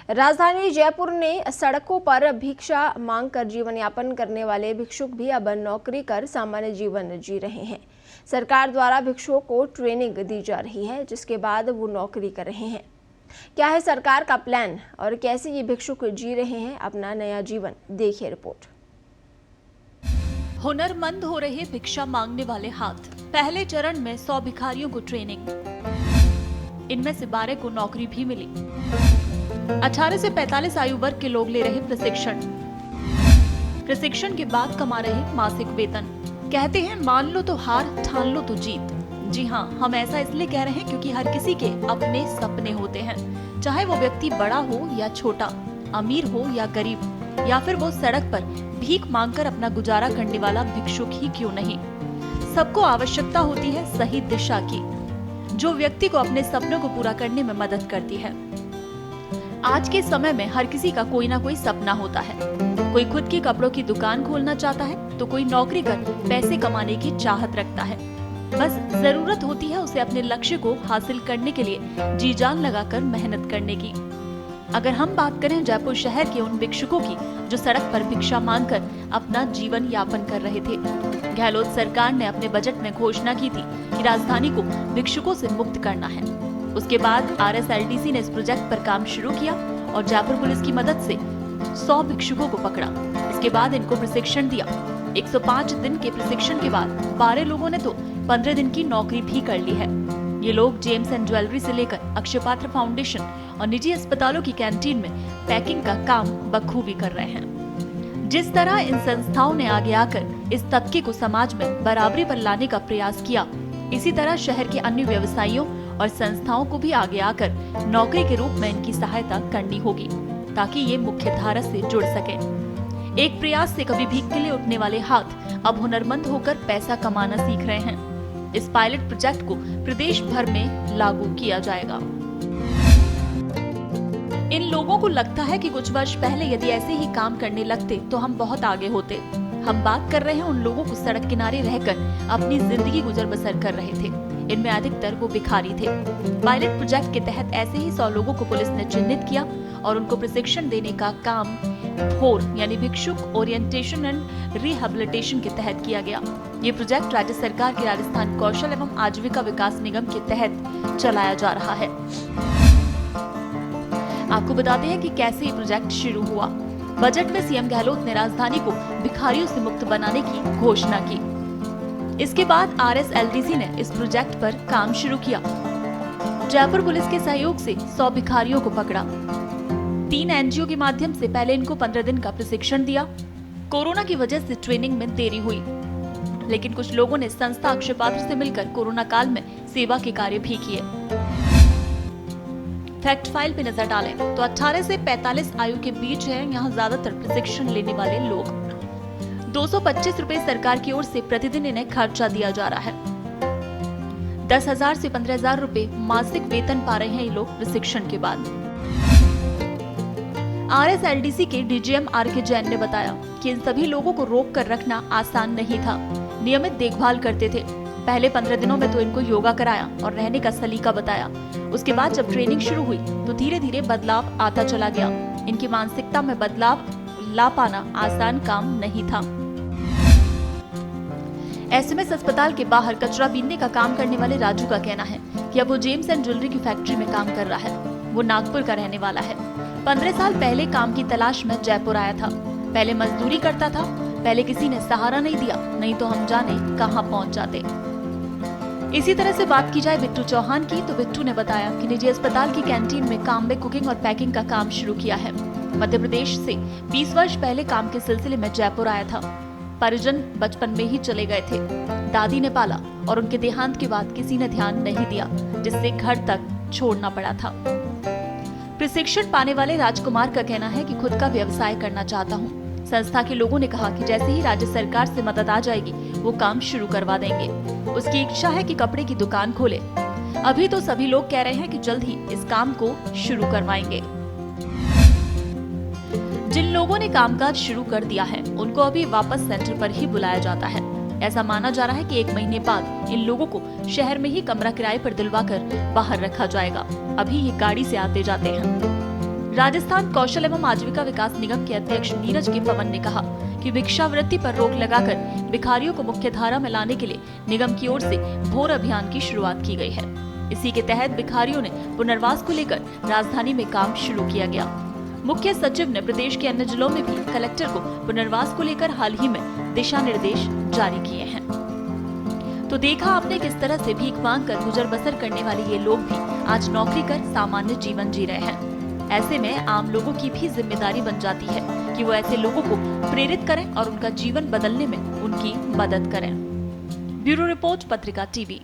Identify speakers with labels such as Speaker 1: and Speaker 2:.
Speaker 1: राजधानी जयपुर ने सड़कों पर भिक्षा मांगकर जीवन यापन करने वाले भिक्षुक भी अब नौकरी कर सामान्य जीवन जी रहे हैं। सरकार द्वारा भिक्षुकों को ट्रेनिंग दी जा रही है, जिसके बाद वो नौकरी कर रहे हैं। क्या है सरकार का प्लान और कैसे ये भिक्षुक जी रहे हैं अपना नया जीवन, देखिए रिपोर्ट।
Speaker 2: हुनरमंद हो रहे भिक्षा मांगने वाले हाथ। पहले चरण में 100 भिखारियों को ट्रेनिंग, इनमें से 12 को नौकरी भी मिली। 18 से 45 आयु वर्ग के लोग ले रहे प्रशिक्षण के बाद कमा रहे मासिक वेतन। कहते हैं मान लो तो हार, ठान लो तो जीत। जी हाँ, हम ऐसा इसलिए कह रहे हैं क्योंकि हर किसी के अपने सपने होते हैं, चाहे वो व्यक्ति बड़ा हो या छोटा, अमीर हो या गरीब, या फिर वो सड़क पर भीख मांगकर अपना गुजारा करने वाला भिक्षुक ही क्यों नहीं। सबको आवश्यकता होती है सही दिशा की, जो व्यक्ति को अपने सपनों को पूरा करने में मदद करती है। आज के समय में हर किसी का कोई ना कोई सपना होता है। कोई खुद की कपड़ों की दुकान खोलना चाहता है, तो कोई नौकरी कर पैसे कमाने की चाहत रखता है। बस जरूरत होती है उसे अपने लक्ष्य को हासिल करने के लिए जी जान लगाकर मेहनत करने की। अगर हम बात करें जयपुर शहर के उन भिक्षुकों की जो सड़क पर भिक्षा मांगकर अपना जीवन यापन कर रहे थे, गहलोत सरकार ने अपने बजट में घोषणा की थी कि राजधानी को भिक्षुकों से मुक्त करना है। उसके बाद RSLDC ने इस प्रोजेक्ट पर काम शुरू किया और जयपुर पुलिस की मदद से 100 भिक्षुकों को पकड़ा। इसके बाद इनको प्रशिक्षण दिया। 105 दिन के प्रशिक्षण के बाद 12 लोगों ने तो 15 दिन की नौकरी भी कर ली है। ये लोग जेम्स एंड ज्वेलरी से लेकर अक्षय पात्र फाउंडेशन और निजी अस्पतालों की कैंटीन में पैकिंग का काम बखूबी कर रहे हैं। जिस तरह इन संस्थाओं ने आगे आकर इस तबके को समाज में बराबरी पर लाने का प्रयास किया, इसी तरह शहर के अन्य व्यवसायियों और संस्थाओं को भी आगे आकर नौकरी के रूप में इनकी सहायता करनी होगी, ताकि ये मुख्य धारा से जुड़ सके। एक प्रयास से कभी भीख के लिए उठने वाले हाथ अब हुनरमंद होकर पैसा कमाना सीख रहे हैं। इस पायलट प्रोजेक्ट को प्रदेश भर में लागू किया जाएगा। इन लोगों को लगता है कि कुछ वर्ष पहले यदि ऐसे ही काम करने लगते तो हम बहुत आगे होते। हम बात कर रहे हैं उन लोगों को सड़क किनारे रहकर अपनी जिंदगी गुजर बसर कर रहे थे। इनमें अधिकतर वो भिखारी थे। पायलट प्रोजेक्ट के तहत ऐसे ही 100 लोगों को पुलिस ने चिन्हित किया और उनको प्रशिक्षण देने का काम भोर यानी भिक्षुक ओरिएंटेशन एंड रिहेबिलिटेशन के तहत किया गया। ये प्रोजेक्ट राज्य सरकार के राजस्थान कौशल एवं आजीविका विकास निगम के तहत चलाया जा रहा है। आपको बताते हैं कि कैसे ये प्रोजेक्ट शुरू हुआ। बजट में सीएम गहलोत ने राजधानी को भिखारियों से मुक्त बनाने की घोषणा की। इसके बाद RSLDC ने इस प्रोजेक्ट पर काम शुरू किया। जयपुर पुलिस के सहयोग से 100 भिखारियों को पकड़ा। 3 NGO के माध्यम से पहले इनको 15 दिन का प्रशिक्षण दिया। कोरोना की वजह से ट्रेनिंग में देरी हुई, लेकिन कुछ लोगों ने संस्था अक्षय पात्र से मिलकर कोरोना काल में सेवा के कार्य भी किए। फैक्ट फाइल पे नजर डालें तो 18 से 45 आयु के बीच है यहाँ ज्यादातर प्रशिक्षण लेने वाले लोग। 225 रुपए सरकार की ओर से प्रतिदिन इन्हें खर्चा दिया जा रहा है। 10,000 से 15,000 रुपए मासिक वेतन पा रहे हैं ये लोग प्रशिक्षण के बाद। RSLDC के DGM RK जैन ने बताया कि इन सभी लोगों को रोक कर रखना आसान नहीं था। नियमित देखभाल करते थे। पहले 15 दिनों में तो इनको योगा कराया और रहने का सलीका बताया। उसके बाद जब ट्रेनिंग शुरू हुई तो धीरे धीरे बदलाव आता चला गया। इनकी मानसिकता में बदलाव ला पाना आसान काम नहीं था। SMS अस्पताल के बाहर कचरा बीनने का काम करने वाले राजू का कहना है कि अब वो जेम्स एंड ज्वेलरी की फैक्ट्री में काम कर रहा है। वो नागपुर का रहने वाला है। 15 साल पहले काम की तलाश में जयपुर आया था। पहले मजदूरी करता था। पहले किसी ने सहारा नहीं दिया, नहीं तो हम जाने कहां पहुंच जाते। इसी तरह से बात की जाए बिट्टू चौहान की, तो बिट्टू ने बताया कि निजी अस्पताल की कैंटीन में काम में कुकिंग और पैकिंग का काम शुरू किया है। मध्य प्रदेश से 20 वर्ष पहले काम के सिलसिले में जयपुर आया था। परिजन बचपन में ही चले गए थे। दादी ने पाला और उनके देहांत के बाद किसी ने ध्यान नहीं दिया, जिससे घर तक छोड़ना पड़ा था। प्रशिक्षण पाने वाले राजकुमार का कहना है कि खुद का व्यवसाय करना चाहता हूँ। संस्था के लोगों ने कहा कि जैसे ही राज्य सरकार से मदद आ जाएगी वो काम शुरू करवा देंगे। उसकी इच्छा है कि कपड़े की दुकान खोले। अभी तो सभी लोग कह रहे हैं कि जल्द ही इस काम को शुरू करवाएंगे। जिन लोगों ने कामकाज शुरू कर दिया है उनको अभी वापस सेंटर पर ही बुलाया जाता है। ऐसा माना जा रहा है कि 1 महीने बाद इन लोगों को शहर में ही कमरा किराए पर दिलवाकर बाहर रखा जाएगा। अभी ये गाड़ी से आते जाते हैं। राजस्थान कौशल एवं आजीविका विकास निगम के अध्यक्ष नीरज के पवन ने कहा कि भिक्षावृत्ति पर रोक लगाकर भिखारियों को मुख्य धारा में लाने के लिए निगम की ओर से भोर अभियान की शुरुआत की गई है। इसी के तहत भिखारियों ने पुनर्वास को लेकर राजधानी में काम शुरू किया गया। मुख्य सचिव ने प्रदेश के अन्य जिलों में भी कलेक्टर को पुनर्वास को लेकर हाल ही में दिशा निर्देश जारी किए हैं। तो देखा आपने किस तरह से भीख मांग कर गुजर बसर करने वाले ये लोग भी आज नौकरी कर सामान्य जीवन जी रहे हैं। ऐसे में आम लोगों की भी जिम्मेदारी बन जाती है कि वो ऐसे लोगों को प्रेरित करें और उनका जीवन बदलने में उनकी मदद करें। ब्यूरो रिपोर्ट, पत्रिका टीवी।